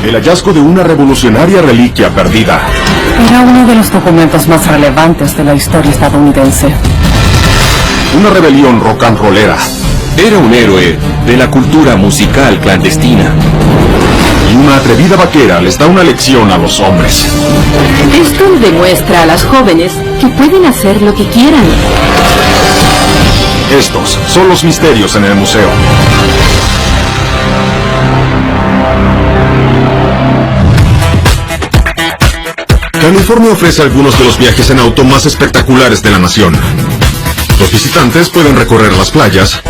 El hallazgo de una revolucionaria reliquia perdida. Era uno de los documentos más relevantes de la historia estadounidense. Una rebelión rock and rollera. Era un héroe de la cultura musical clandestina. Y una atrevida vaquera les da una lección a los hombres. Esto demuestra a las jóvenes que pueden hacer lo que quieran. Estos son los misterios en el museo. California ofrece algunos de los viajes en auto más espectaculares de la nación. Los visitantes pueden recorrer las playas,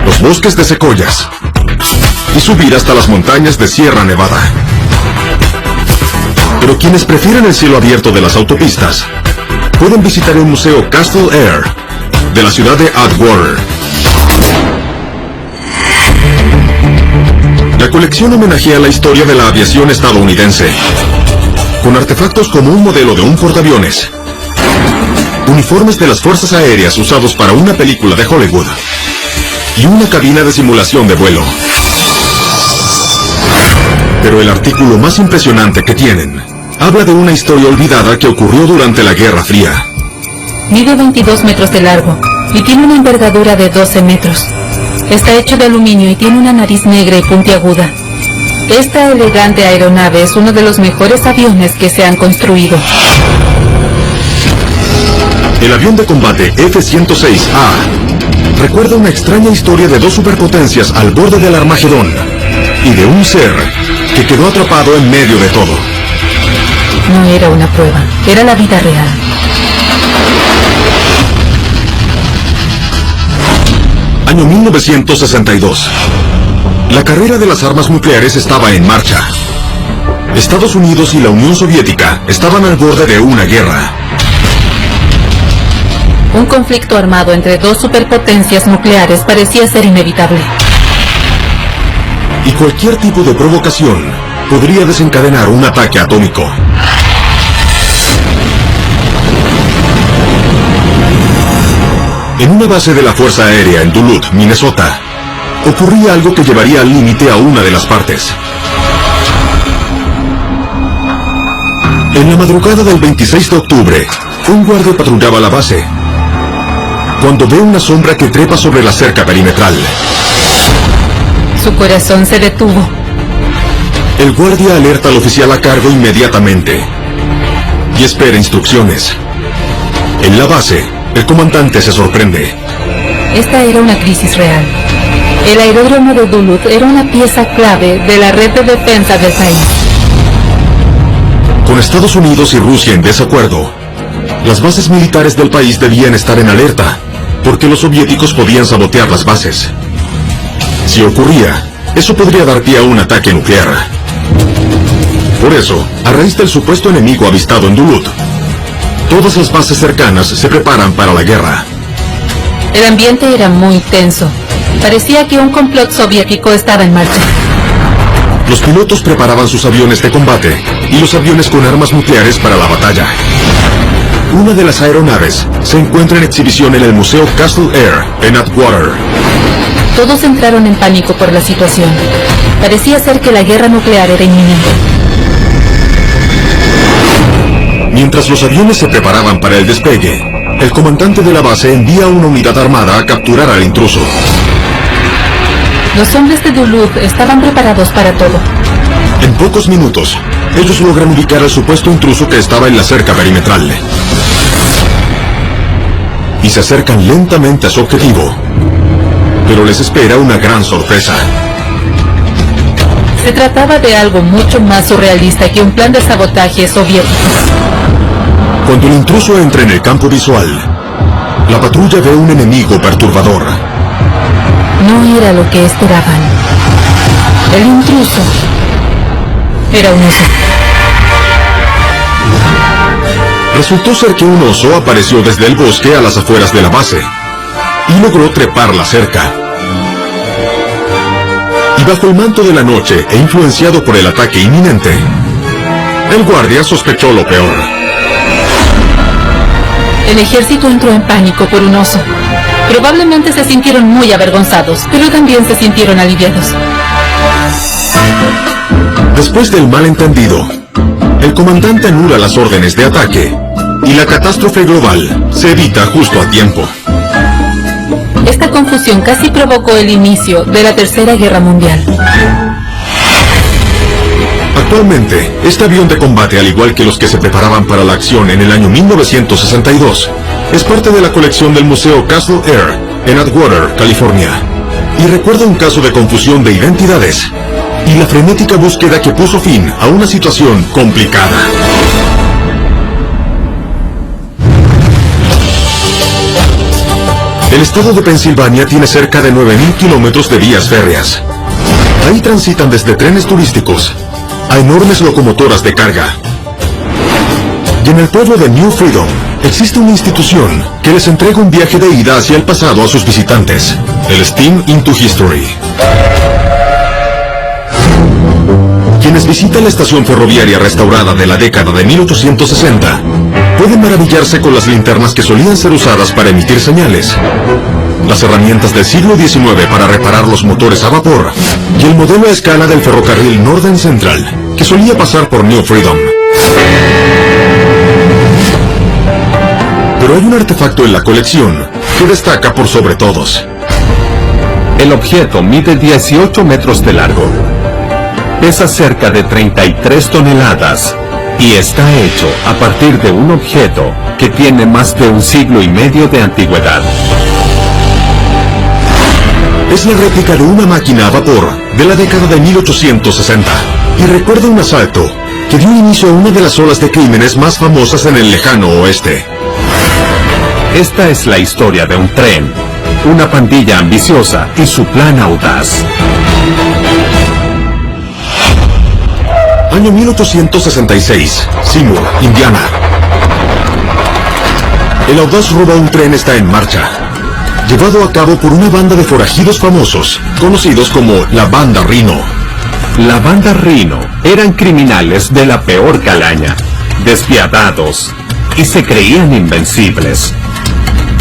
los bosques de secoyas y subir hasta las montañas de Sierra Nevada. Pero quienes prefieren el cielo abierto de las autopistas pueden visitar el museo Castle Air de la ciudad de Atwater. La colección homenajea la historia de la aviación estadounidense, con artefactos como un modelo de un portaaviones, uniformes de las fuerzas aéreas usados para una película de Hollywood y una cabina de simulación de vuelo. Pero el artículo más impresionante que tienen habla de una historia olvidada que ocurrió durante la Guerra Fría. Mide 22 metros de largo y tiene una envergadura de 12 metros. Está hecho de aluminio y tiene una nariz negra y puntiaguda. Esta elegante aeronave es uno de los mejores aviones que se han construido. El avión de combate F-106A recuerda una extraña historia de dos superpotencias al borde del Armagedón y de un ser que quedó atrapado en medio de todo. No era una prueba, era la vida real. Año 1962. La carrera de las armas nucleares estaba en marcha. Estados Unidos y la Unión Soviética estaban al borde de una guerra. Un conflicto armado entre dos superpotencias nucleares parecía ser inevitable. Y cualquier tipo de provocación podría desencadenar un ataque atómico. En una base de la Fuerza Aérea en Duluth, Minnesota, ocurría algo que llevaría al límite a una de las partes. En la madrugada del 26 de octubre, un guardia patrullaba la base, cuando ve una sombra que trepa sobre la cerca perimetral. Su corazón se detuvo. El guardia alerta al oficial a cargo inmediatamente y espera instrucciones. En la base, el comandante se sorprende. Esta era una crisis real. El aeródromo de Duluth era una pieza clave de la red de defensa del país. Con Estados Unidos y Rusia en desacuerdo, las bases militares del país debían estar en alerta, porque los soviéticos podían sabotear las bases. Si ocurría, eso podría dar pie a un ataque nuclear. Por eso, a raíz del supuesto enemigo avistado en Duluth, todas las bases cercanas se preparan para la guerra. El ambiente era muy tenso. Parecía que un complot soviético estaba en marcha. Los pilotos preparaban sus aviones de combate y los aviones con armas nucleares para la batalla. Una de las aeronaves se encuentra en exhibición en el Museo Castle Air en Atwater. Todos entraron en pánico por la situación. Parecía ser que la guerra nuclear era inminente. Mientras los aviones se preparaban para el despegue, el comandante de la base envía una unidad armada a capturar al intruso. Los hombres de Duluth estaban preparados para todo. En pocos minutos, ellos logran ubicar al supuesto intruso que estaba en la cerca perimetral. Y se acercan lentamente a su objetivo. Pero les espera una gran sorpresa. Se trataba de algo mucho más surrealista que un plan de sabotaje soviético. Cuando el intruso entra en el campo visual, la patrulla ve un enemigo perturbador. No era lo que esperaban. El intruso era un oso. Resultó ser que un oso apareció desde el bosque a las afueras de la base y logró trepar la cerca. Y bajo el manto de la noche e influenciado por el ataque inminente, el guardia sospechó lo peor. El ejército entró en pánico por un oso. Probablemente se sintieron muy avergonzados, pero también se sintieron aliviados. Después del malentendido, el comandante anula las órdenes de ataque y la catástrofe global se evita justo a tiempo. Esta confusión casi provocó el inicio de la Tercera Guerra Mundial. Actualmente, este avión de combate, al igual que los que se preparaban para la acción en el año 1962, es parte de la colección del Museo Castle Air en Atwater, California. Y recuerda un caso de confusión de identidades y la frenética búsqueda que puso fin a una situación complicada. El estado de Pensilvania tiene cerca de 9.000 kilómetros de vías férreas. Ahí transitan desde trenes turísticos a enormes locomotoras de carga. Y en el pueblo de New Freedom existe una institución que les entrega un viaje de ida hacia el pasado a sus visitantes, el Steam into History. Quienes visitan la estación ferroviaria restaurada de la década de 1860 pueden maravillarse con las linternas que solían ser usadas para emitir señales, las herramientas del siglo XIX para reparar los motores a vapor y el modelo a escala del ferrocarril Northern Central que solía pasar por New Freedom. Pero hay un artefacto en la colección que destaca por sobre todos. El objeto mide 18 metros de largo, pesa cerca de 33 toneladas y está hecho a partir de un objeto que tiene más de un siglo y medio de antigüedad. Es la réplica de una máquina a vapor de la década de 1860 y recuerda un asalto que dio inicio a una de las olas de crímenes más famosas en el lejano oeste. Esta es la historia de un tren, una pandilla ambiciosa y su plan audaz. Año 1866, Seymour, Indiana. El audaz robo a un tren está en marcha, llevado a cabo por una banda de forajidos famosos, conocidos como la Banda Rhino. La Banda Rhino eran criminales de la peor calaña, despiadados, y se creían invencibles.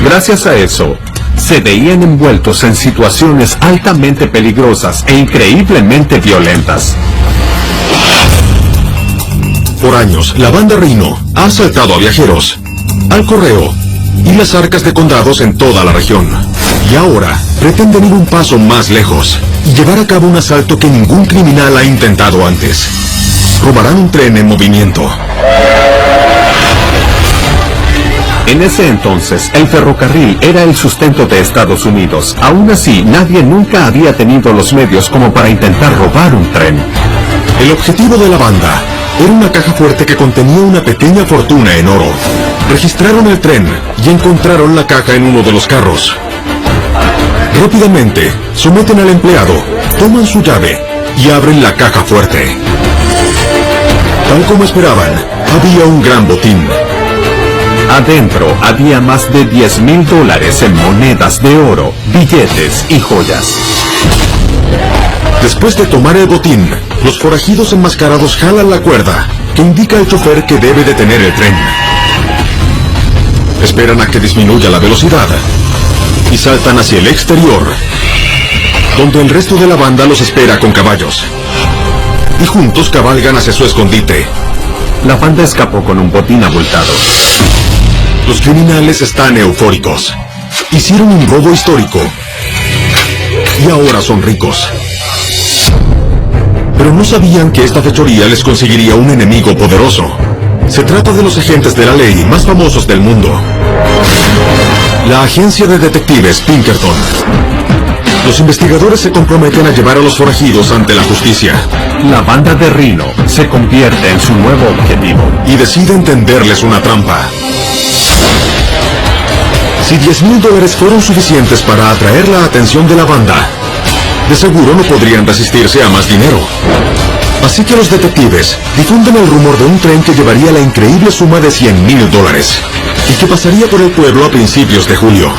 Gracias a eso, se veían envueltos en situaciones altamente peligrosas e increíblemente violentas. Por años, la Banda Rhino ha asaltado a viajeros, al correo y las arcas de condados en toda la región. Y ahora pretenden ir un paso más lejos y llevar a cabo un asalto que ningún criminal ha intentado antes. Robarán un tren en movimiento. En ese entonces, el ferrocarril era el sustento de Estados Unidos. Aún así, nadie nunca había tenido los medios como para intentar robar un tren. El objetivo de la banda era una caja fuerte que contenía una pequeña fortuna en oro. Registraron el tren y encontraron la caja en uno de los carros. Rápidamente, someten al empleado, toman su llave y abren la caja fuerte. Tal como esperaban, había un gran botín. Adentro había más de $10,000 en monedas de oro, billetes y joyas. Después de tomar el botín, los forajidos enmascarados jalan la cuerda que indica al chofer que debe detener el tren. Esperan a que disminuya la velocidad y saltan hacia el exterior, donde el resto de la banda los espera con caballos. Y juntos cabalgan hacia su escondite. La banda escapó con un botín abultado. Los criminales están eufóricos. Hicieron un robo histórico y ahora son ricos. Pero no sabían que esta fechoría les conseguiría un enemigo poderoso. Se trata de los agentes de la ley más famosos del mundo. La agencia de detectives Pinkerton. Los investigadores se comprometen a llevar a los forajidos ante la justicia. La Banda de Rhino se convierte en su nuevo objetivo. Y deciden tenderles una trampa. Si $10,000 fueron suficientes para atraer la atención de la banda, de seguro no podrían resistirse a más dinero. Así que los detectives difunden el rumor de un tren que llevaría la increíble suma de $100,000 y que pasaría por el pueblo a principios de julio.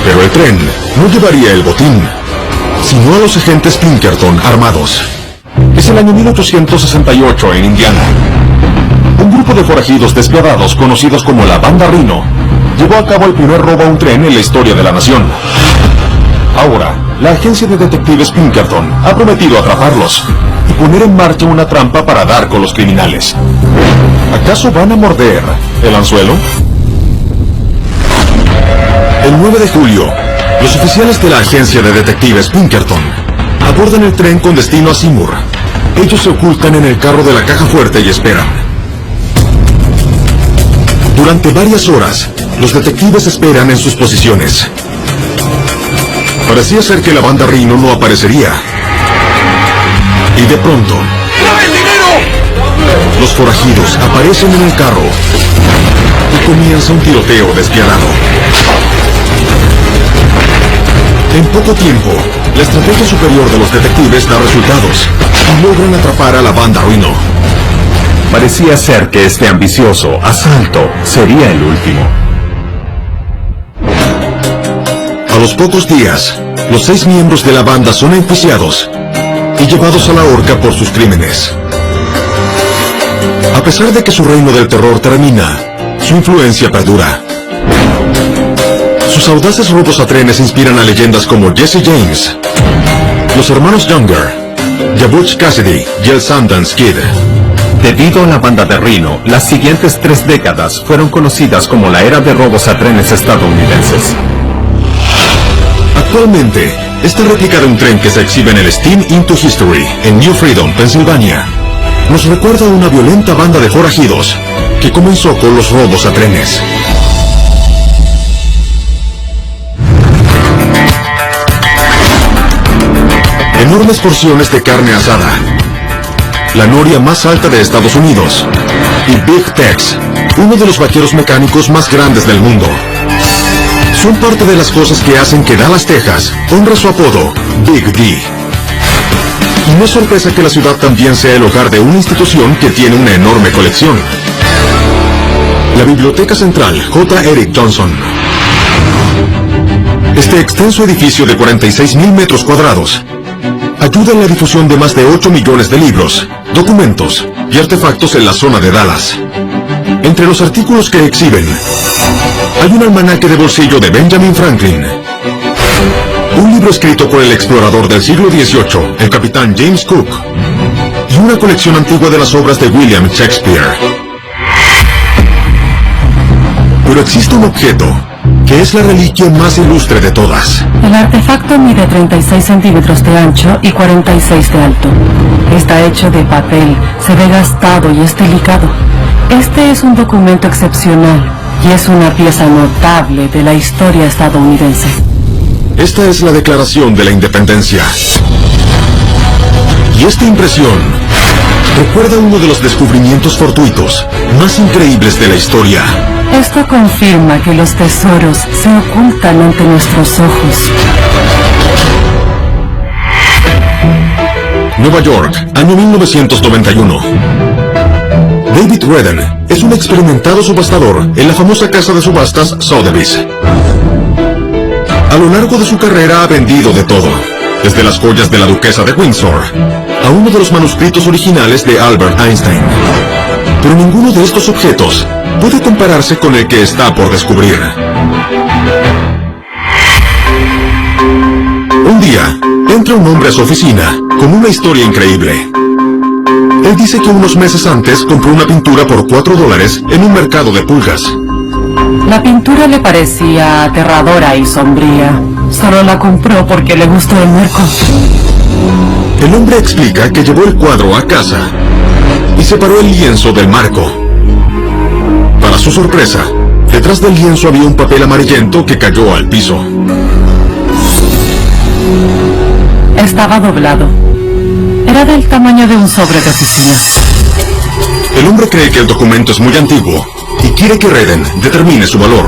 Pero el tren no llevaría el botín, sino a los agentes Pinkerton armados. Es el año 1868 en Indiana. Un grupo de forajidos despiadados conocidos como la Banda Rhino llevó a cabo el primer robo a un tren en la historia de la nación. Ahora, la agencia de detectives Pinkerton ha prometido atraparlos y poner en marcha una trampa para dar con los criminales. ¿Acaso van a morder el anzuelo? El 9 de julio, los oficiales de la agencia de detectives Pinkerton abordan el tren con destino a Seymour. Ellos se ocultan en el carro de la caja fuerte y esperan. Durante varias horas, los detectives esperan en sus posiciones. Parecía ser que la banda Rhino no aparecería. Y de pronto, ¡Dame el dinero! los forajidos aparecen en el carro y comienza un tiroteo despiadado. En poco tiempo, la estrategia superior de los detectives da resultados y logran atrapar a la banda Rhino. Parecía ser que este ambicioso asalto sería el último. A los pocos días, los 6 miembros de la banda son enjuiciados y llevados a la horca por sus crímenes. A pesar de que su reino del terror termina, su influencia perdura. Sus audaces robos a trenes inspiran a leyendas como Jesse James, los hermanos Younger, Butch Cassidy y el Sundance Kid. Debido a la banda de Rhino, las siguientes 3 décadas fueron conocidas como la era de robos a trenes estadounidenses. Actualmente, esta réplica de un tren que se exhibe en el Steam Into History, en New Freedom, Pensilvania, nos recuerda a una violenta banda de forajidos que comenzó con los robos a trenes. Enormes porciones de carne asada, la noria más alta de Estados Unidos, y Big Tex, uno de los vaqueros mecánicos más grandes del mundo. Son parte de las cosas que hacen que Dallas, Texas, honre su apodo, Big D. Y no es sorpresa que la ciudad también sea el hogar de una institución que tiene una enorme colección. La Biblioteca Central J. Eric Johnson. Este extenso edificio de 46,000 metros cuadrados ayuda en la difusión de más de 8 millones de libros, documentos y artefactos en la zona de Dallas. Entre los artículos que exhiben, hay un almanaque de bolsillo de Benjamin Franklin, un libro escrito por el explorador del siglo XVIII, el capitán James Cook, y una colección antigua de las obras de William Shakespeare. Pero existe un objeto que es la reliquia más ilustre de todas. El artefacto mide 36 centímetros de ancho y 46 de alto. Está hecho de papel, se ve gastado y es delicado. Este es un documento excepcional y es una pieza notable de la historia estadounidense. Esta es la Declaración de la Independencia. Y esta impresión recuerda uno de los descubrimientos fortuitos más increíbles de la historia. Esto confirma que los tesoros se ocultan ante nuestros ojos. Nueva York, año 1991. David Redden es un experimentado subastador en la famosa casa de subastas Sotheby's. A lo largo de su carrera ha vendido de todo, desde las joyas de la duquesa de Windsor a uno de los manuscritos originales de Albert Einstein. Pero ninguno de estos objetos puede compararse con el que está por descubrir. Un día, entra un hombre a su oficina con una historia increíble. Él dice que unos meses antes compró una pintura por $4 en un mercado de pulgas. La pintura le parecía aterradora y sombría. Solo la compró porque le gustó el marco. El hombre explica que llevó el cuadro a casa y separó el lienzo del marco. Para su sorpresa, detrás del lienzo había un papel amarillento que cayó al piso. Estaba doblado. Era del tamaño de un sobre de oficina. El hombre cree que el documento es muy antiguo y quiere que Redden determine su valor.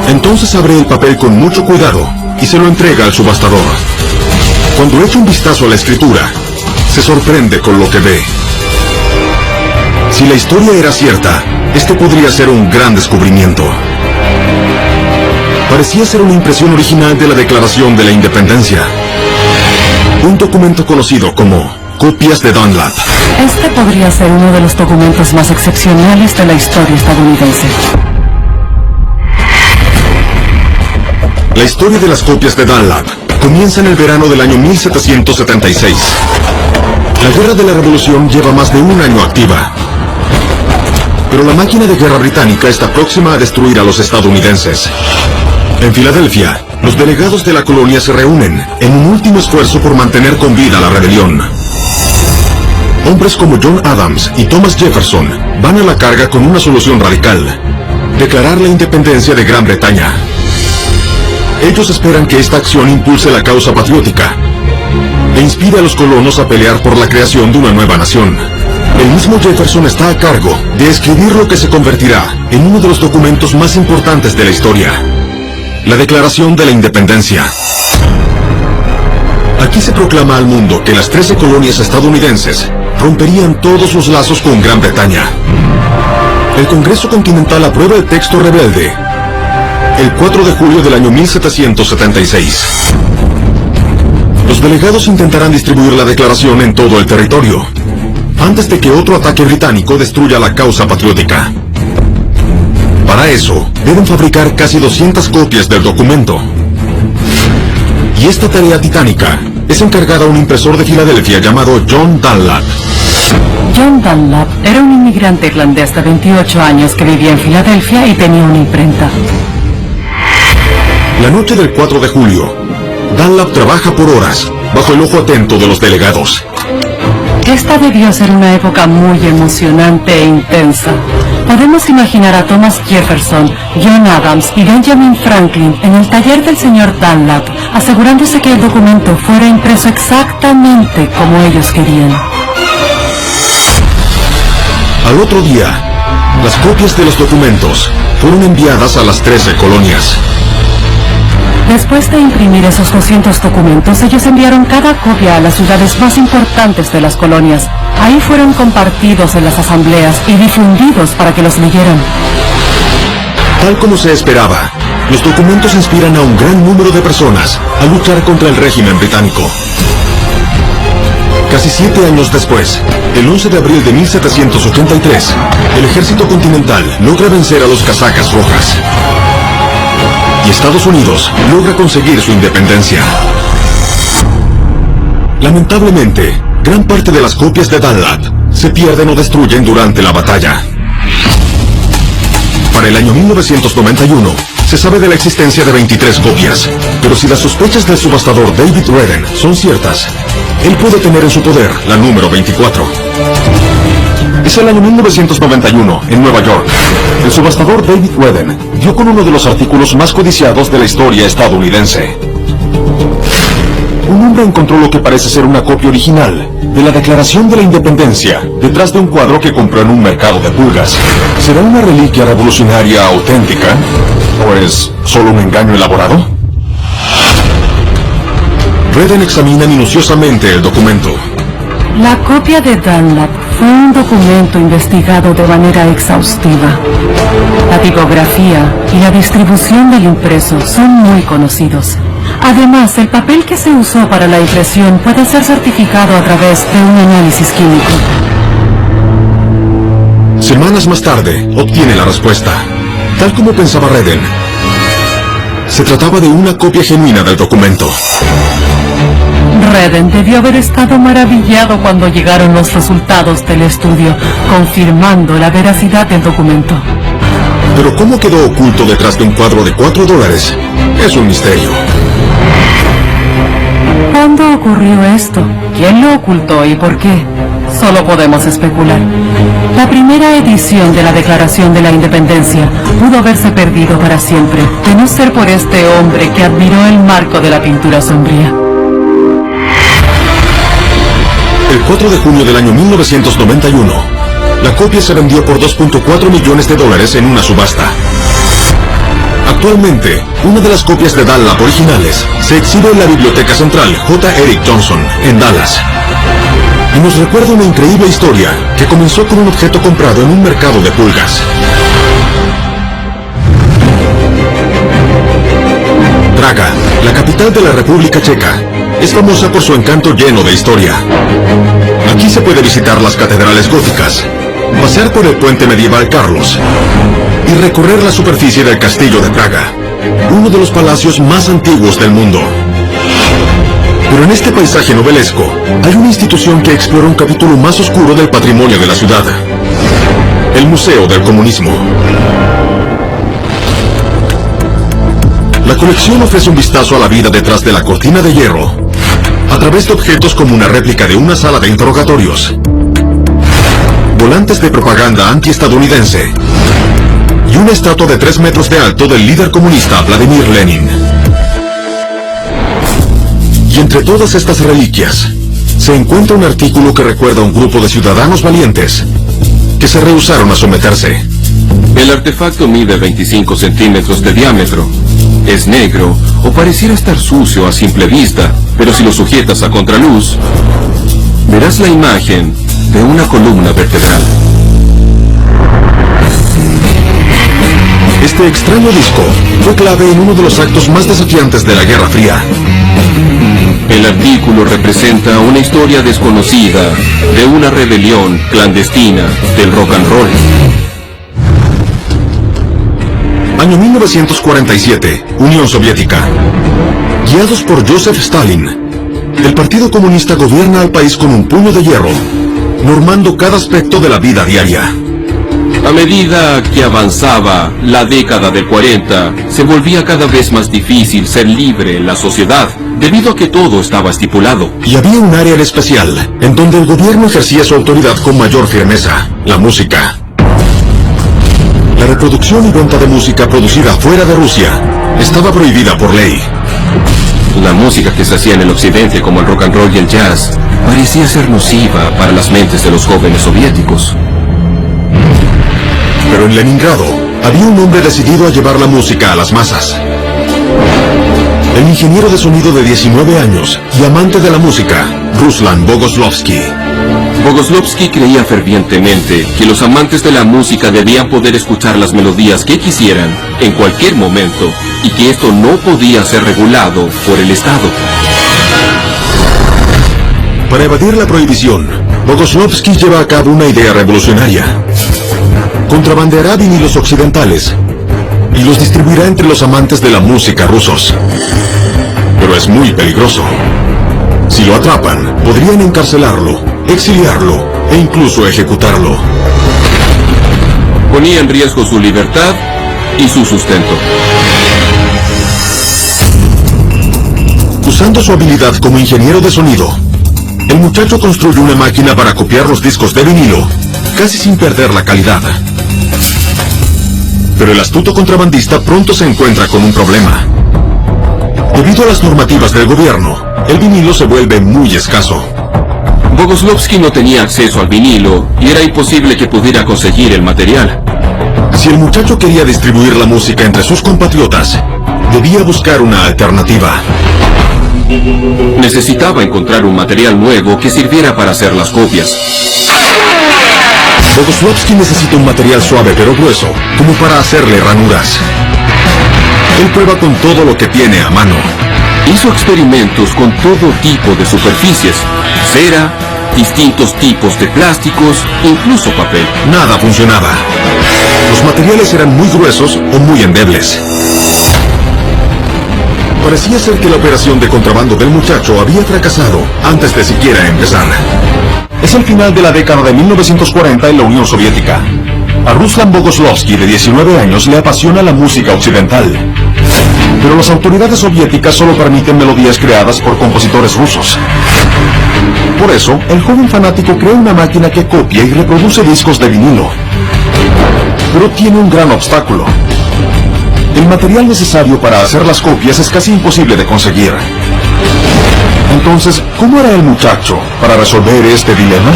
Entonces abre el papel con mucho cuidado y se lo entrega al subastador. Cuando echa un vistazo a la escritura, se sorprende con lo que ve. Si la historia era cierta, este podría ser un gran descubrimiento. Parecía ser una impresión original de la Declaración de la Independencia. Un documento conocido como Copias de Dunlap. Este podría ser uno de los documentos más excepcionales de la historia estadounidense. La historia de las copias de Dunlap comienza en el verano del año 1776. La guerra de la revolución lleva más de un año activa. Pero la máquina de guerra británica está próxima a destruir a los estadounidenses. En Filadelfia, los delegados de la colonia se reúnen en un último esfuerzo por mantener con vida la rebelión. Hombres como John Adams y Thomas Jefferson van a la carga con una solución radical: declarar la independencia de Gran Bretaña. Ellos esperan que esta acción impulse la causa patriótica e inspire a los colonos a pelear por la creación de una nueva nación. El mismo Jefferson está a cargo de escribir lo que se convertirá en uno de los documentos más importantes de la historia: la Declaración de la Independencia. Aquí se proclama al mundo que las 13 colonias estadounidenses romperían todos los lazos con Gran Bretaña. El Congreso Continental aprueba el texto rebelde el 4 de julio del año 1776. Los delegados intentarán distribuir la declaración en todo el territorio, antes de que otro ataque británico destruya la causa patriótica. Para eso, deben fabricar casi 200 copias del documento. Y esta tarea titánica es encargada a un impresor de Filadelfia llamado John Dunlap. John Dunlap era un inmigrante irlandés de 28 años que vivía en Filadelfia y tenía una imprenta. La noche del 4 de julio, Dunlap trabaja por horas, bajo el ojo atento de los delegados. Esta debió ser una época muy emocionante e intensa. Podemos imaginar a Thomas Jefferson, John Adams y Benjamin Franklin en el taller del señor Dunlap, asegurándose que el documento fuera impreso exactamente como ellos querían. Al otro día, las copias de los documentos fueron enviadas a las 13 colonias. Después de imprimir esos 200 documentos, ellos enviaron cada copia a las ciudades más importantes de las colonias. Ahí fueron compartidos en las asambleas y difundidos para que los leyeran. Tal como se esperaba, los documentos inspiran a un gran número de personas a luchar contra el régimen británico. Casi 7 años después, el 11 de abril de 1783, el ejército continental logra vencer a los casacas rojas. Y Estados Unidos logra conseguir su independencia. Lamentablemente, gran parte de las copias de Dunlap se pierden o destruyen durante la batalla. Para el año 1991, se sabe de la existencia de 23 copias, pero si las sospechas del subastador David Redden son ciertas, él puede tener en su poder la número 24. Es el año 1991, en Nueva York. El subastador David Redden dio con uno de los artículos más codiciados de la historia estadounidense. Un hombre encontró lo que parece ser una copia original de la Declaración de la Independencia detrás de un cuadro que compró en un mercado de pulgas. ¿Será una reliquia revolucionaria auténtica? ¿O es solo un engaño elaborado? Redden examina minuciosamente el documento. La copia de Dunlap fue un documento investigado de manera exhaustiva. La tipografía y la distribución del impreso son muy conocidos. Además, el papel que se usó para la impresión puede ser certificado a través de un análisis químico. Semanas más tarde, obtiene la respuesta. Tal como pensaba Redden, se trataba de una copia genuina del documento. Redden debió haber estado maravillado cuando llegaron los resultados del estudio, confirmando la veracidad del documento. Pero ¿cómo quedó oculto detrás de un cuadro de $4? Es un misterio. ¿Cuándo ocurrió esto? ¿Quién lo ocultó y por qué? Solo podemos especular. La primera edición de la Declaración de la Independencia pudo haberse perdido para siempre, de no ser por este hombre que admiró el marco de la pintura sombría. El 4 de junio del año 1991, la copia se vendió por $2.4 millones en una subasta. Actualmente, una de las copias de Dunlap originales se exhibe en la Biblioteca Central J. Eric Johnson, en Dallas. Y nos recuerda una increíble historia que comenzó con un objeto comprado en un mercado de pulgas. Praga, la capital de la República Checa, es famosa por su encanto lleno de historia. Aquí se puede visitar las catedrales góticas, pasear por el puente medieval Carlos y recorrer la superficie del castillo de Praga, uno de los palacios más antiguos del mundo. Pero en este paisaje novelesco hay una institución que explora un capítulo más oscuro del patrimonio de la ciudad: el Museo del Comunismo. La colección ofrece un vistazo a la vida detrás de la cortina de hierro, a través de objetos como una réplica de una sala de interrogatorios, volantes de propaganda antiestadounidense y una estatua de 3 metros de alto del líder comunista Vladimir Lenin. Y entre todas estas reliquias, se encuentra un artículo que recuerda a un grupo de ciudadanos valientes que se rehusaron a someterse. El artefacto mide 25 centímetros de diámetro. Es negro o pareciera estar sucio a simple vista, pero si lo sujetas a contraluz, verás la imagen de una columna vertebral. Este extraño disco fue clave en uno de los actos más desafiantes de la Guerra Fría. El artículo representa una historia desconocida de una rebelión clandestina del rock and roll. Año 1947, Unión Soviética. Guiados por Joseph Stalin, el Partido Comunista gobierna al país con un puño de hierro, normando cada aspecto de la vida diaria. A medida que avanzaba la década del 40, se volvía cada vez más difícil ser libre en la sociedad, debido a que todo estaba estipulado. Y había un área en especial, en donde el gobierno ejercía su autoridad con mayor firmeza: la música. La reproducción y venta de música producida fuera de Rusia estaba prohibida por ley. La música que se hacía en el occidente, como el rock and roll y el jazz, parecía ser nociva para las mentes de los jóvenes soviéticos. Pero en Leningrado había un hombre decidido a llevar la música a las masas. El ingeniero de sonido de 19 años y amante de la música, Ruslan Bogoslovsky. Bogoslovsky creía fervientemente que los amantes de la música debían poder escuchar las melodías que quisieran, en cualquier momento, y que esto no podía ser regulado por el Estado. Para evadir la prohibición, Bogoslovsky lleva a cabo una idea revolucionaria. Contrabandeará vinilos occidentales y los distribuirá entre los amantes de la música rusos. Pero es muy peligroso. Si lo atrapan, podrían encarcelarlo, exiliarlo e incluso ejecutarlo. Ponía en riesgo su libertad y su sustento. Usando su habilidad como ingeniero de sonido, el muchacho construye una máquina para copiar los discos de vinilo, casi sin perder la calidad. Pero el astuto contrabandista pronto se encuentra con un problema. Debido a las normativas del gobierno, el vinilo se vuelve muy escaso. Bogoslovsky no tenía acceso al vinilo y era imposible que pudiera conseguir el material. Si el muchacho quería distribuir la música entre sus compatriotas, debía buscar una alternativa. Necesitaba encontrar un material nuevo que sirviera para hacer las copias. Bogoslovsky necesita un material suave pero grueso, como para hacerle ranuras. Él prueba con todo lo que tiene a mano. Hizo experimentos con todo tipo de superficies: cera, distintos tipos de plásticos, incluso papel. Nada funcionaba. Los materiales eran muy gruesos o muy endebles. Parecía ser que la operación de contrabando del muchacho había fracasado antes de siquiera empezar. Es el final de la década de 1940 en la Unión Soviética. A Ruslan Bogoslovsky, de 19 años, le apasiona la música occidental. Pero las autoridades soviéticas solo permiten melodías creadas por compositores rusos. Por eso, el joven fanático crea una máquina que copia y reproduce discos de vinilo. Pero tiene un gran obstáculo. El material necesario para hacer las copias es casi imposible de conseguir. Entonces, ¿cómo hará el muchacho para resolver este dilema?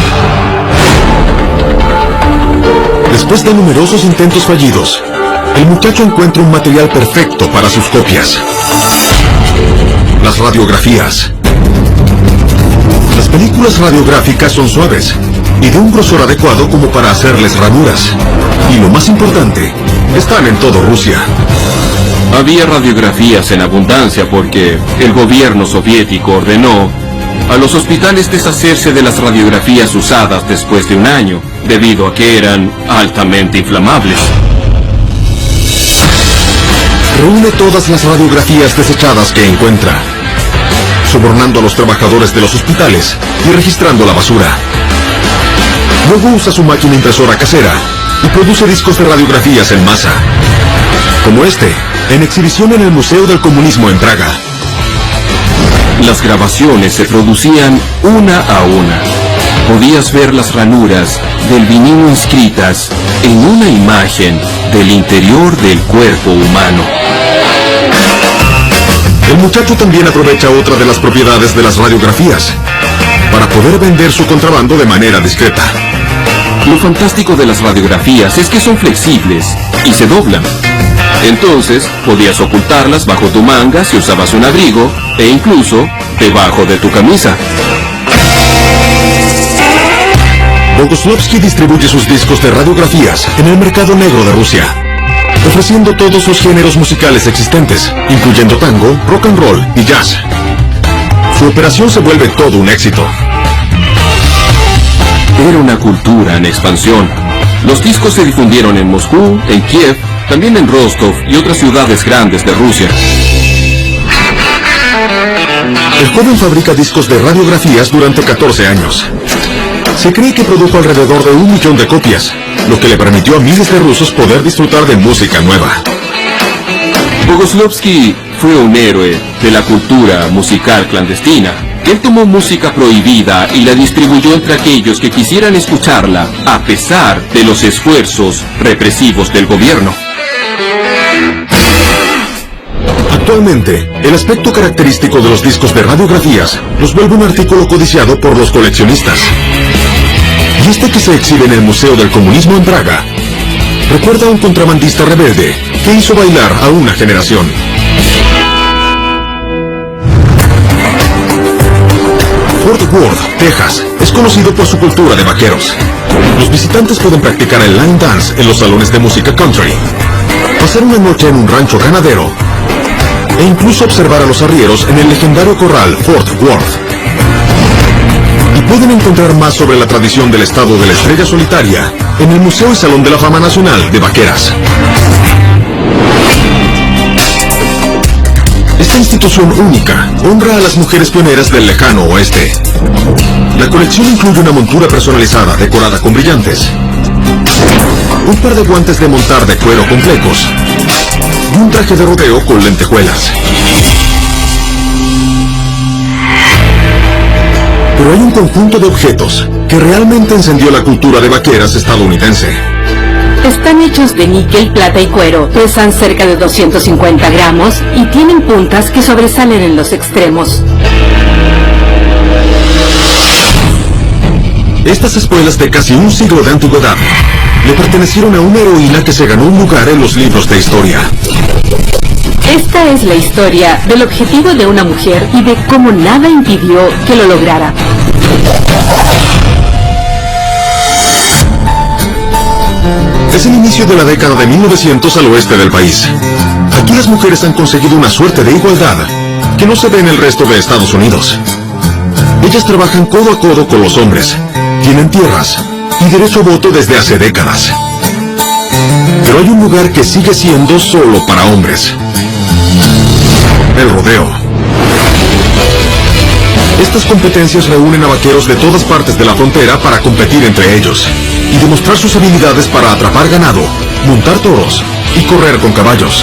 Después de numerosos intentos fallidos, el muchacho encuentra un material perfecto para sus copias: las radiografías. Las películas radiográficas son suaves y de un grosor adecuado como para hacerles ranuras. Y lo más importante, están en toda Rusia. Había radiografías en abundancia porque el gobierno soviético ordenó a los hospitales deshacerse de las radiografías usadas después de un año, debido a que eran altamente inflamables. Reúne todas las radiografías desechadas que encuentra. sobornando a los trabajadores de los hospitales y registrando la basura. Luego usa su máquina impresora casera y produce discos de radiografías en masa, como este, en exhibición en el Museo del Comunismo en Praga. Las grabaciones se producían una a una. Podías ver las ranuras del vinilo inscritas en una imagen del interior del cuerpo humano. El muchacho también aprovecha otra de las propiedades de las radiografías para poder vender su contrabando de manera discreta. Lo fantástico de las radiografías es que son flexibles y se doblan. Entonces, podías ocultarlas bajo tu manga si usabas un abrigo e incluso debajo de tu camisa. Boguslavsky distribuye sus discos de radiografías en el mercado negro de Rusia, ofreciendo todos los géneros musicales existentes, incluyendo tango, rock and roll y jazz. Su operación se vuelve todo un éxito. Era una cultura en expansión. Los discos se difundieron en Moscú, en Kiev, también en Rostov y otras ciudades grandes de Rusia. El joven fabrica discos de radiografías durante 14 años. Se cree que produjo alrededor de 1 millón de copias, lo que le permitió a miles de rusos poder disfrutar de música nueva. Boguslavsky fue un héroe de la cultura musical clandestina. Él tomó música prohibida y la distribuyó entre aquellos que quisieran escucharla, a pesar de los esfuerzos represivos del gobierno. Actualmente, el aspecto característico de los discos de radiografías los vuelve un artículo codiciado por los coleccionistas. Y este que se exhibe en el Museo del Comunismo en Praga recuerda a un contrabandista rebelde que hizo bailar a una generación. Fort Worth, Texas, es conocido por su cultura de vaqueros. Los visitantes pueden practicar el line dance en los salones de música country, pasar una noche en un rancho ganadero e incluso observar a los arrieros en el legendario corral Fort Worth. Y pueden encontrar más sobre la tradición del estado de la estrella solitaria en el Museo y Salón de la Fama Nacional de Vaqueras. Esta institución única honra a las mujeres pioneras del lejano oeste. La colección incluye una montura personalizada decorada con brillantes, un par de guantes de montar de cuero con flecos y un traje de rodeo con lentejuelas. Pero hay un conjunto de objetos que realmente encendió la cultura de vaqueras estadounidense. Están hechos de níquel, plata y cuero, pesan cerca de 250 gramos y tienen puntas que sobresalen en los extremos. Estas espuelas de casi un siglo de antigüedad le pertenecieron a una heroína que se ganó un lugar en los libros de historia. Esta es la historia del objetivo de una mujer y de cómo nada impidió que lo lograra. Es el inicio de la década de 1900 al oeste del país. Aquí las mujeres han conseguido una suerte de igualdad que no se ve en el resto de Estados Unidos. Ellas trabajan codo a codo con los hombres, tienen tierras y derecho a voto desde hace décadas. Pero hay un lugar que sigue siendo solo para hombres: el rodeo. Estas competencias reúnen a vaqueros de todas partes de la frontera para competir entre ellos y demostrar sus habilidades para atrapar ganado, montar toros y correr con caballos.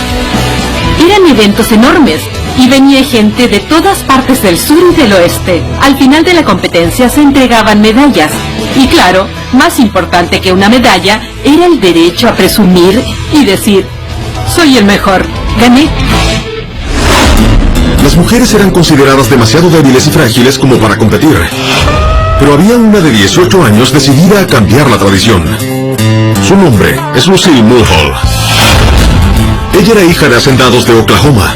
Eran eventos enormes y venía gente de todas partes del sur y del oeste. Al final de la competencia se entregaban medallas. Y claro, más importante que una medalla era el derecho a presumir y decir: soy el mejor, gané. Las mujeres eran consideradas demasiado débiles y frágiles como para competir. Pero había una de 18 años decidida a cambiar la tradición. Su nombre es Lucille Mulhall. Ella era hija de hacendados de Oklahoma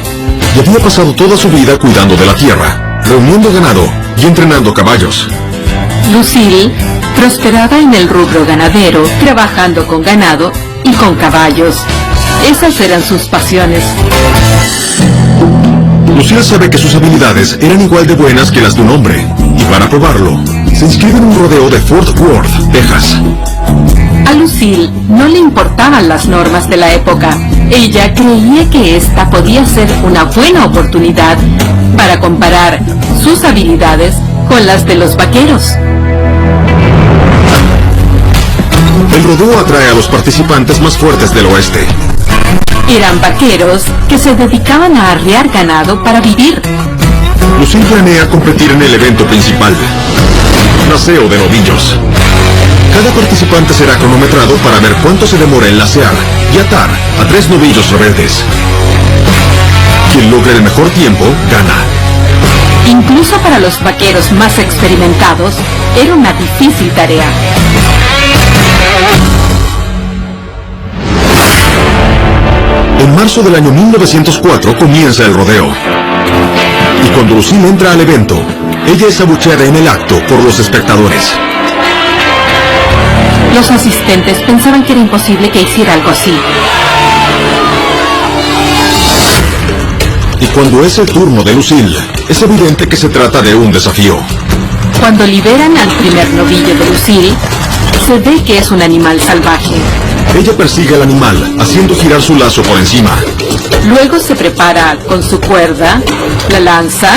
y había pasado toda su vida cuidando de la tierra, reuniendo ganado y entrenando caballos. Lucille prosperaba en el rubro ganadero, trabajando con ganado y con caballos. Esas eran sus pasiones. Lucille sabe que sus habilidades eran igual de buenas que las de un hombre, y para probarlo, se inscribe en un rodeo de Fort Worth, Texas. A Lucille no le importaban las normas de la época. Ella creía que esta podía ser una buena oportunidad para comparar sus habilidades con las de los vaqueros. El rodeo atrae a los participantes más fuertes del oeste. Eran vaqueros que se dedicaban a arriar ganado para vivir. Lucille planea competir en el evento principal, Naseo de Novillos. Cada participante será cronometrado para ver cuánto se demora en lacear y atar a 3 novillos rebeldes. Quien logre el mejor tiempo, gana. Incluso para los vaqueros más experimentados, era una difícil tarea. En marzo del año 1904 comienza el rodeo. Y cuando Lucille entra al evento, ella es abucheada en el acto por los espectadores. Los asistentes pensaban que era imposible que hiciera algo así. Y cuando es el turno de Lucille, es evidente que se trata de un desafío. Cuando liberan al primer novillo de Lucille, se ve que es un animal salvaje. Ella persigue al animal, haciendo girar su lazo por encima. Luego se prepara con su cuerda, la lanza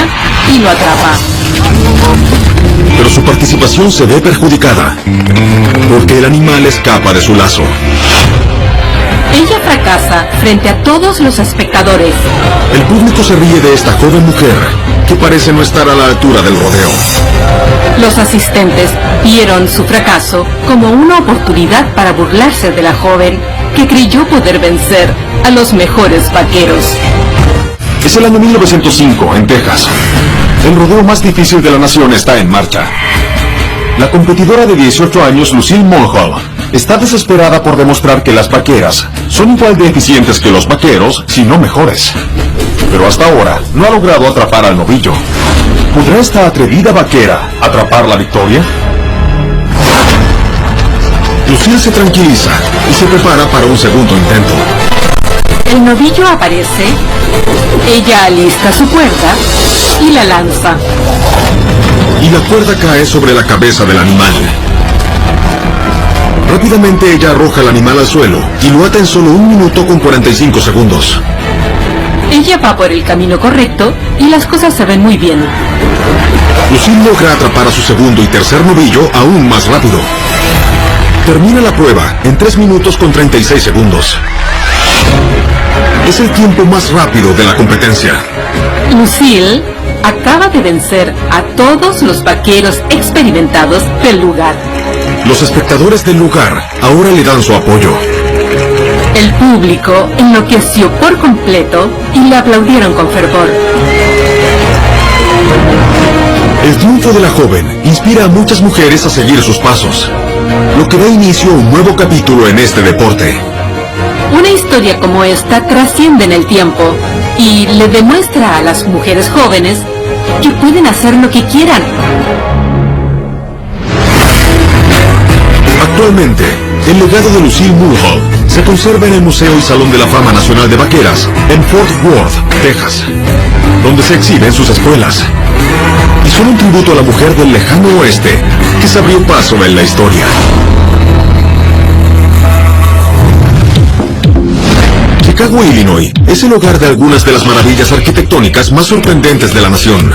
y lo atrapa. Pero su participación se ve perjudicada, porque el animal escapa de su lazo. Ella fracasa frente a todos los espectadores. El público se ríe de esta joven mujer, que parece no estar a la altura del rodeo. Los asistentes vieron su fracaso como una oportunidad para burlarse de la joven que creyó poder vencer a los mejores vaqueros. Es el año 1905, en Texas. El rodeo más difícil de la nación está en marcha. La competidora de 18 años, Lucille Mulhall, está desesperada por demostrar que las vaqueras son igual de eficientes que los vaqueros, si no mejores. Pero hasta ahora no ha logrado atrapar al novillo. ¿Podrá esta atrevida vaquera atrapar la victoria? Lucille se tranquiliza y se prepara para un segundo intento. El novillo aparece, ella alista su cuerda y la lanza. Y la cuerda cae sobre la cabeza del animal. Rápidamente ella arroja al animal al suelo y lo ata en solo 1 minuto con 45 segundos. Ella va por el camino correcto y las cosas se ven muy bien. Lucille logra atrapar a su segundo y tercer novillo aún más rápido. Termina la prueba en 3 minutos con 36 segundos. Es el tiempo más rápido de la competencia. Lucille acaba de vencer a todos los vaqueros experimentados del lugar. Los espectadores del lugar ahora le dan su apoyo. El público enloqueció por completo y le aplaudieron con fervor. El triunfo de la joven inspira a muchas mujeres a seguir sus pasos, lo que da inicio a un nuevo capítulo en este deporte. Una historia como esta trasciende en el tiempo y le demuestra a las mujeres jóvenes que pueden hacer lo que quieran. Actualmente, el legado de Lucille Mulhall se conserva en el Museo y Salón de la Fama Nacional de Vaqueras en Fort Worth, Texas, donde se exhiben sus espuelas. Y son un tributo a la mujer del lejano oeste que se abrió paso en la historia. Chicago, Illinois, es el hogar de algunas de las maravillas arquitectónicas más sorprendentes de la nación.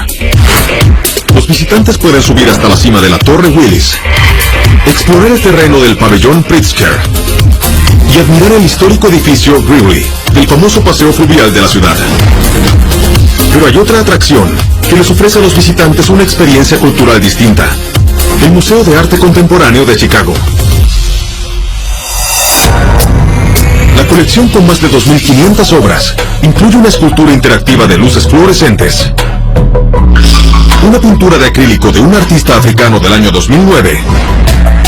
Los visitantes pueden subir hasta la cima de la Torre Willis, explorar el terreno del pabellón Pritzker y admirar el histórico edificio Greeley, del famoso paseo fluvial de la ciudad. Pero hay otra atracción que les ofrece a los visitantes una experiencia cultural distinta: el Museo de Arte Contemporáneo de Chicago. La colección, con más de 2.500 obras, incluye una escultura interactiva de luces fluorescentes, una pintura de acrílico de un artista africano del año 2009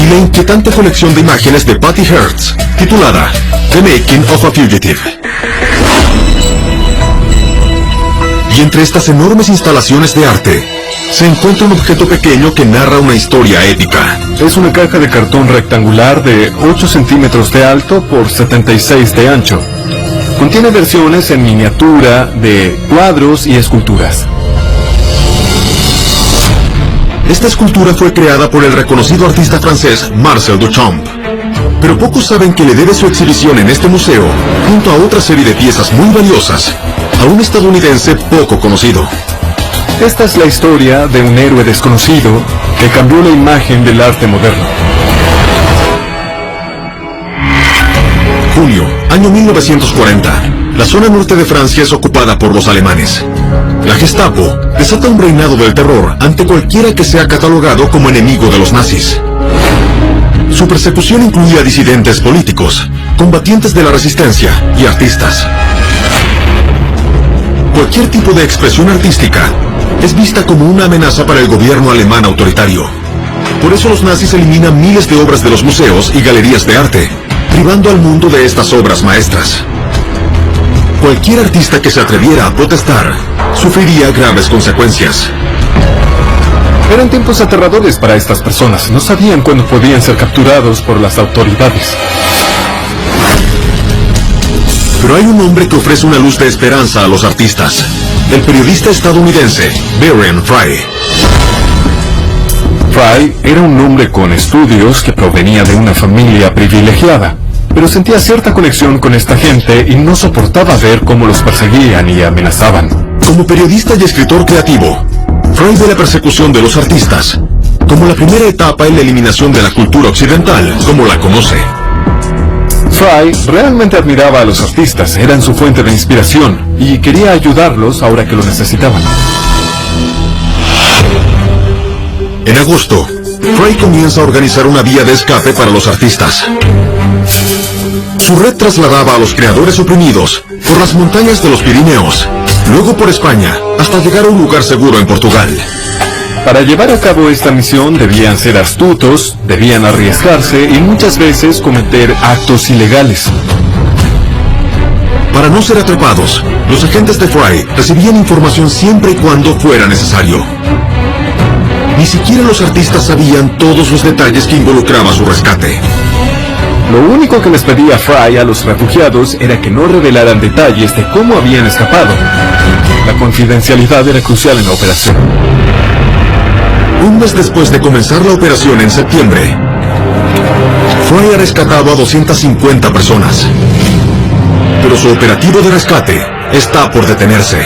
y la inquietante colección de imágenes de Patty Hearst, titulada The Making of a Fugitive. Y entre estas enormes instalaciones de arte, se encuentra un objeto pequeño que narra una historia épica. Es una caja de cartón rectangular de 8 centímetros de alto por 76 de ancho. Contiene versiones en miniatura de cuadros y esculturas. Esta escultura fue creada por el reconocido artista francés Marcel Duchamp. Pero pocos saben que le debe su exhibición en este museo, junto a otra serie de piezas muy valiosas, a un estadounidense poco conocido. Esta es la historia de un héroe desconocido que cambió la imagen del arte moderno. Junio, año 1940. La zona norte de Francia es ocupada por los alemanes. La Gestapo desata un reinado del terror ante cualquiera que sea catalogado como enemigo de los nazis. Su persecución incluía disidentes políticos, combatientes de la resistencia y artistas. Cualquier tipo de expresión artística es vista como una amenaza para el gobierno alemán autoritario. Por eso los nazis eliminan miles de obras de los museos y galerías de arte, privando al mundo de estas obras maestras. Cualquier artista que se atreviera a protestar sufriría graves consecuencias. Eran tiempos aterradores para estas personas. No sabían cuándo podían ser capturados por las autoridades. Pero hay un hombre que ofrece una luz de esperanza a los artistas. El periodista estadounidense Brian Fry. Fry era un hombre con estudios que provenía de una familia privilegiada, pero sentía cierta conexión con esta gente y no soportaba ver cómo los perseguían y amenazaban. Como periodista y escritor creativo, Fry ve la persecución de los artistas como la primera etapa en la eliminación de la cultura occidental, como la conoce. Fry realmente admiraba a los artistas, eran su fuente de inspiración, y quería ayudarlos ahora que lo necesitaban. En agosto, Fry comienza a organizar una vía de escape para los artistas. Su red trasladaba a los creadores oprimidos por las montañas de los Pirineos, luego por España, hasta llegar a un lugar seguro en Portugal. Para llevar a cabo esta misión debían ser astutos, debían arriesgarse y muchas veces cometer actos ilegales. Para no ser atrapados, los agentes de Fry recibían información siempre y cuando fuera necesario. Ni siquiera los artistas sabían todos los detalles que involucraba su rescate. Lo único que les pedía Fry a los refugiados era que no revelaran detalles de cómo habían escapado. La confidencialidad era crucial en la operación. Un mes después de comenzar la operación en septiembre, Fry ha rescatado a 250 personas. Pero su operativo de rescate está por detenerse.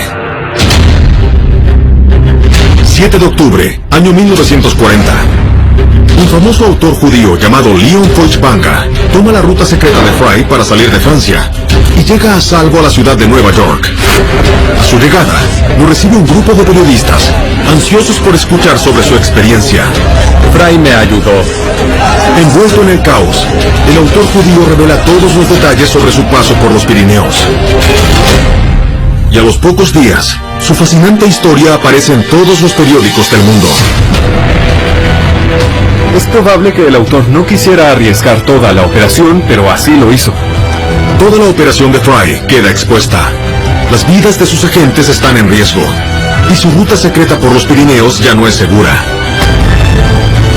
7 de octubre, año 1940. Un famoso autor judío llamado Leon Feuchtwanger toma la ruta secreta de Fry para salir de Francia y llega a salvo a la ciudad de Nueva York. A su llegada, lo recibe un grupo de periodistas, ansiosos por escuchar sobre su experiencia. Fry me ayudó. Envuelto en el caos, el autor judío revela todos los detalles sobre su paso por los Pirineos. Y a los pocos días, su fascinante historia aparece en todos los periódicos del mundo. Es probable que el autor no quisiera arriesgar toda la operación, pero así lo hizo. Toda la operación de Fry queda expuesta. Las vidas de sus agentes están en riesgo, y su ruta secreta por los Pirineos ya no es segura.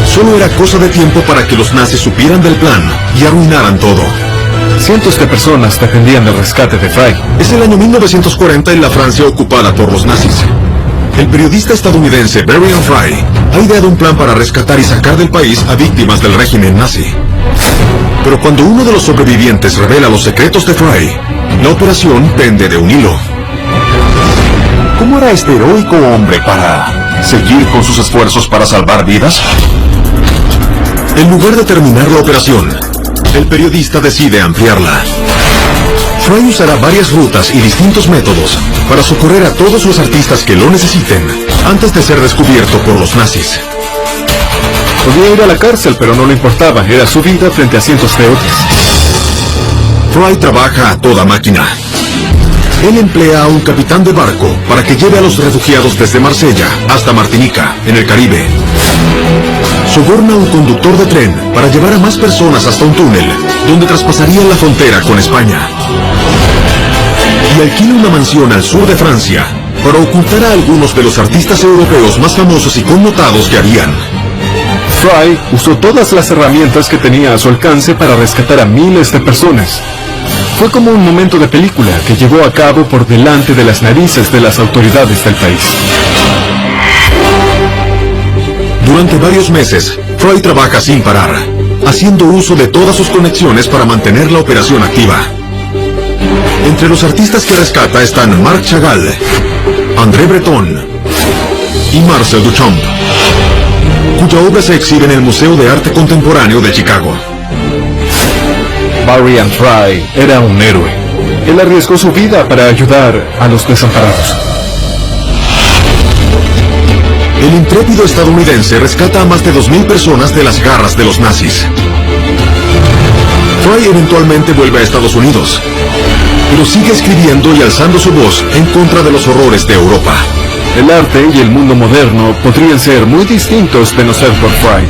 Solo era cosa de tiempo para que los nazis supieran del plan y arruinaran todo. Cientos de personas dependían del rescate de Fry. Es el año 1940 en la Francia ocupada por los nazis. El periodista estadounidense Brian Fry ha ideado un plan para rescatar y sacar del país a víctimas del régimen nazi. Pero cuando uno de los sobrevivientes revela los secretos de Fry, la operación pende de un hilo. ¿Cómo era este heroico hombre para seguir con sus esfuerzos para salvar vidas? En lugar de terminar la operación, el periodista decide ampliarla. Fry usará varias rutas y distintos métodos para socorrer a todos los artistas que lo necesiten antes de ser descubierto por los nazis. Podía ir a la cárcel, pero no le importaba. Era su vida frente a cientos de otros. Fry trabaja a toda máquina. Él emplea a un capitán de barco para que lleve a los refugiados desde Marsella hasta Martinica, en el Caribe. Soborna a un conductor de tren para llevar a más personas hasta un túnel, donde traspasarían la frontera con España. Y alquila una mansión al sur de Francia para ocultar a algunos de los artistas europeos más famosos y connotados que habían. Fry usó todas las herramientas que tenía a su alcance para rescatar a miles de personas. Fue como un momento de película que llevó a cabo por delante de las narices de las autoridades del país. Durante varios meses, Fry trabaja sin parar, haciendo uso de todas sus conexiones para mantener la operación activa. Entre los artistas que rescata están Marc Chagall, André Breton, y Marcel Duchamp, cuya obra se exhibe en el Museo de Arte Contemporáneo de Chicago. Barry Fry era un héroe. Él arriesgó su vida para ayudar a los desamparados. El intrépido estadounidense rescata a más de 2.000 personas de las garras de los nazis. Fry eventualmente vuelve a Estados Unidos, pero sigue escribiendo y alzando su voz en contra de los horrores de Europa. El arte y el mundo moderno podrían ser muy distintos de no ser por Fry.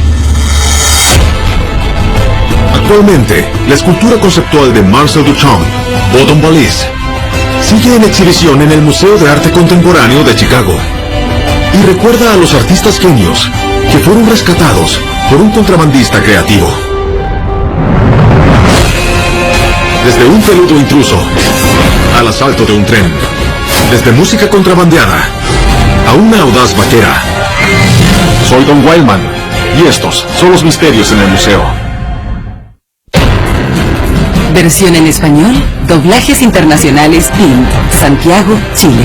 Actualmente, la escultura conceptual de Marcel Duchamp, Bottom Valise, sigue en exhibición en el Museo de Arte Contemporáneo de Chicago y recuerda a los artistas genios que fueron rescatados por un contrabandista creativo. Desde un peludo intruso al asalto de un tren, desde música contrabandeada a una audaz vaquera. Soy Don Wildman y estos son los misterios en el museo. Versión en español, Doblajes Internacionales INT, Santiago, Chile.